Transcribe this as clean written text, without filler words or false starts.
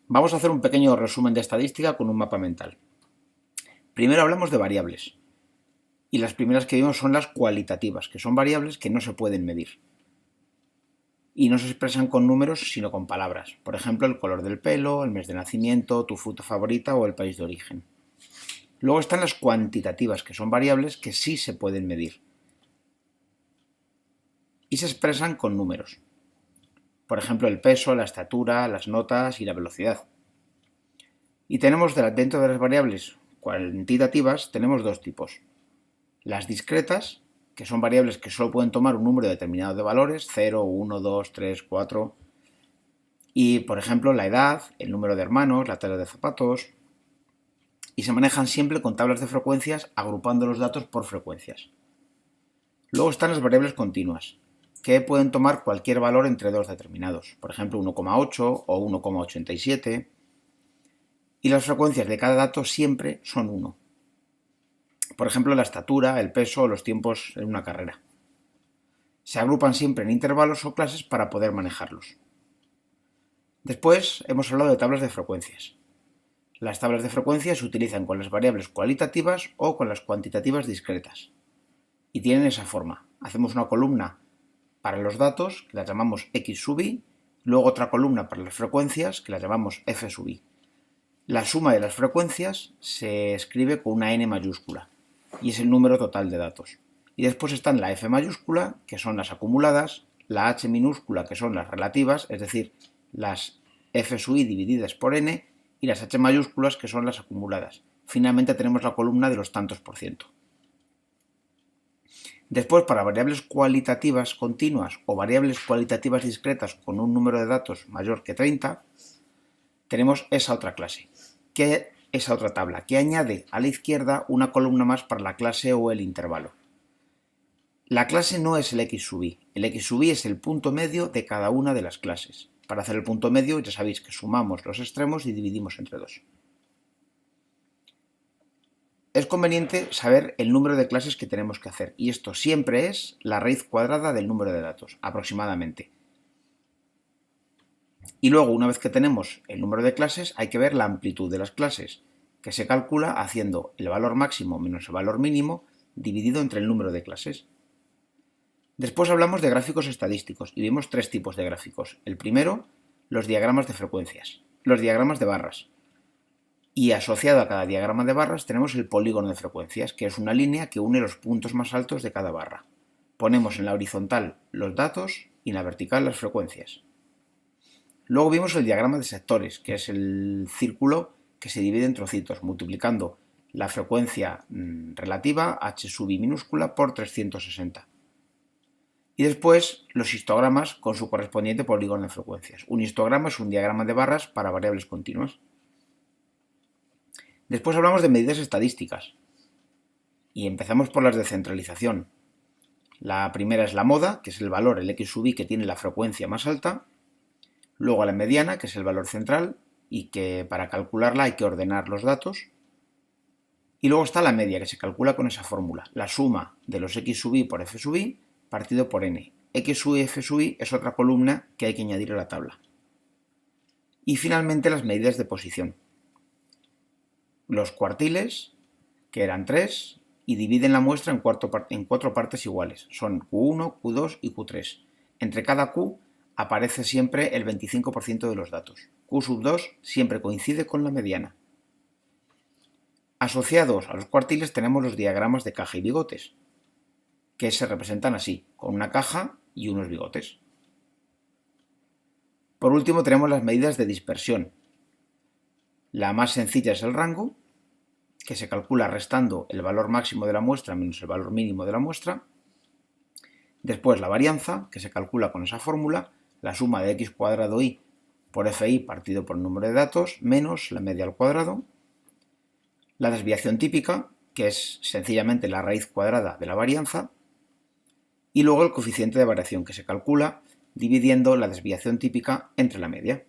Vamos a hacer un pequeño resumen de estadística con un mapa mental. Primero hablamos de variables. Y las primeras que vimos son las cualitativas, que son variables que no se pueden medir. Y no se expresan con números, sino con palabras. Por ejemplo, el color del pelo, el mes de nacimiento, tu fruta favorita o el país de origen. Luego están las cuantitativas, que son variables que sí se pueden medir. Y se expresan con números. Por ejemplo, el peso, la estatura, las notas y la velocidad. Y tenemos dentro de las variables cuantitativas, tenemos dos tipos. Las discretas, que son variables que solo pueden tomar un número determinado de valores, 0, 1, 2, 3, 4. Y, por ejemplo, la edad, el número de hermanos, la talla de zapatos. Y se manejan siempre con tablas de frecuencias agrupando los datos por frecuencias. Luego están las variables continuas, que pueden tomar cualquier valor entre dos determinados, por ejemplo 1,8 o 1,87. Y las frecuencias de cada dato siempre son 1. Por ejemplo, la estatura, el peso o los tiempos en una carrera. Se agrupan siempre en intervalos o clases para poder manejarlos. Después hemos hablado de tablas de frecuencias. Las tablas de frecuencias se utilizan con las variables cualitativas o con las cuantitativas discretas. Y tienen esa forma. Hacemos una columna para los datos, que la llamamos x sub i, luego otra columna para las frecuencias, que la llamamos f sub i. La suma de las frecuencias se escribe con una n mayúscula y es el número total de datos. Y después están la f mayúscula, que son las acumuladas, la h minúscula, que son las relativas, es decir, las f sub i divididas por n, y las h mayúsculas, que son las acumuladas. Finalmente tenemos la columna de los tantos por ciento. Después, para variables cualitativas continuas o variables cualitativas discretas con un número de datos mayor que 30, tenemos esa otra clase, esa otra tabla, que añade a la izquierda una columna más para la clase o el intervalo. La clase no es el x sub i, el x sub i es el punto medio de cada una de las clases. Para hacer el punto medio ya sabéis que sumamos los extremos y dividimos entre 2. Es conveniente saber el número de clases que tenemos que hacer, y esto siempre es la raíz cuadrada del número de datos, aproximadamente. Y luego, una vez que tenemos el número de clases, hay que ver la amplitud de las clases, que se calcula haciendo el valor máximo menos el valor mínimo dividido entre el número de clases. Después hablamos de gráficos estadísticos y vimos tres tipos de gráficos. El primero, los diagramas de frecuencias, los diagramas de barras. Y asociado a cada diagrama de barras tenemos el polígono de frecuencias, que es una línea que une los puntos más altos de cada barra. Ponemos en la horizontal los datos y en la vertical las frecuencias. Luego vimos el diagrama de sectores, que es el círculo que se divide en trocitos, multiplicando la frecuencia relativa, h sub i minúscula, por 360. Y después los histogramas con su correspondiente polígono de frecuencias. Un histograma es un diagrama de barras para variables continuas. Después hablamos de medidas estadísticas. Y empezamos por las de centralización. La primera es la moda, que es el valor, el x sub i, que tiene la frecuencia más alta. Luego la mediana, que es el valor central, y que para calcularla hay que ordenar los datos. Y luego está la media, que se calcula con esa fórmula. La suma de los x sub i por f sub i partido por n. X sub i, f sub i es otra columna que hay que añadir a la tabla. Y finalmente las medidas de posición. Los cuartiles, que eran 3, y dividen la muestra en 4 partes iguales. Son Q1, Q2 y Q3. Entre cada Q aparece siempre el 25% de los datos. Q sub 2 siempre coincide con la mediana. Asociados a los cuartiles tenemos los diagramas de caja y bigotes, que se representan así, con una caja y unos bigotes. Por último tenemos las medidas de dispersión. La más sencilla es el rango, que se calcula restando el valor máximo de la muestra menos el valor mínimo de la muestra. Después la varianza, que se calcula con esa fórmula, la suma de x cuadrado i por fi partido por el número de datos, menos la media al cuadrado. La desviación típica, que es sencillamente la raíz cuadrada de la varianza. Y luego el coeficiente de variación, que se calcula dividiendo la desviación típica entre la media.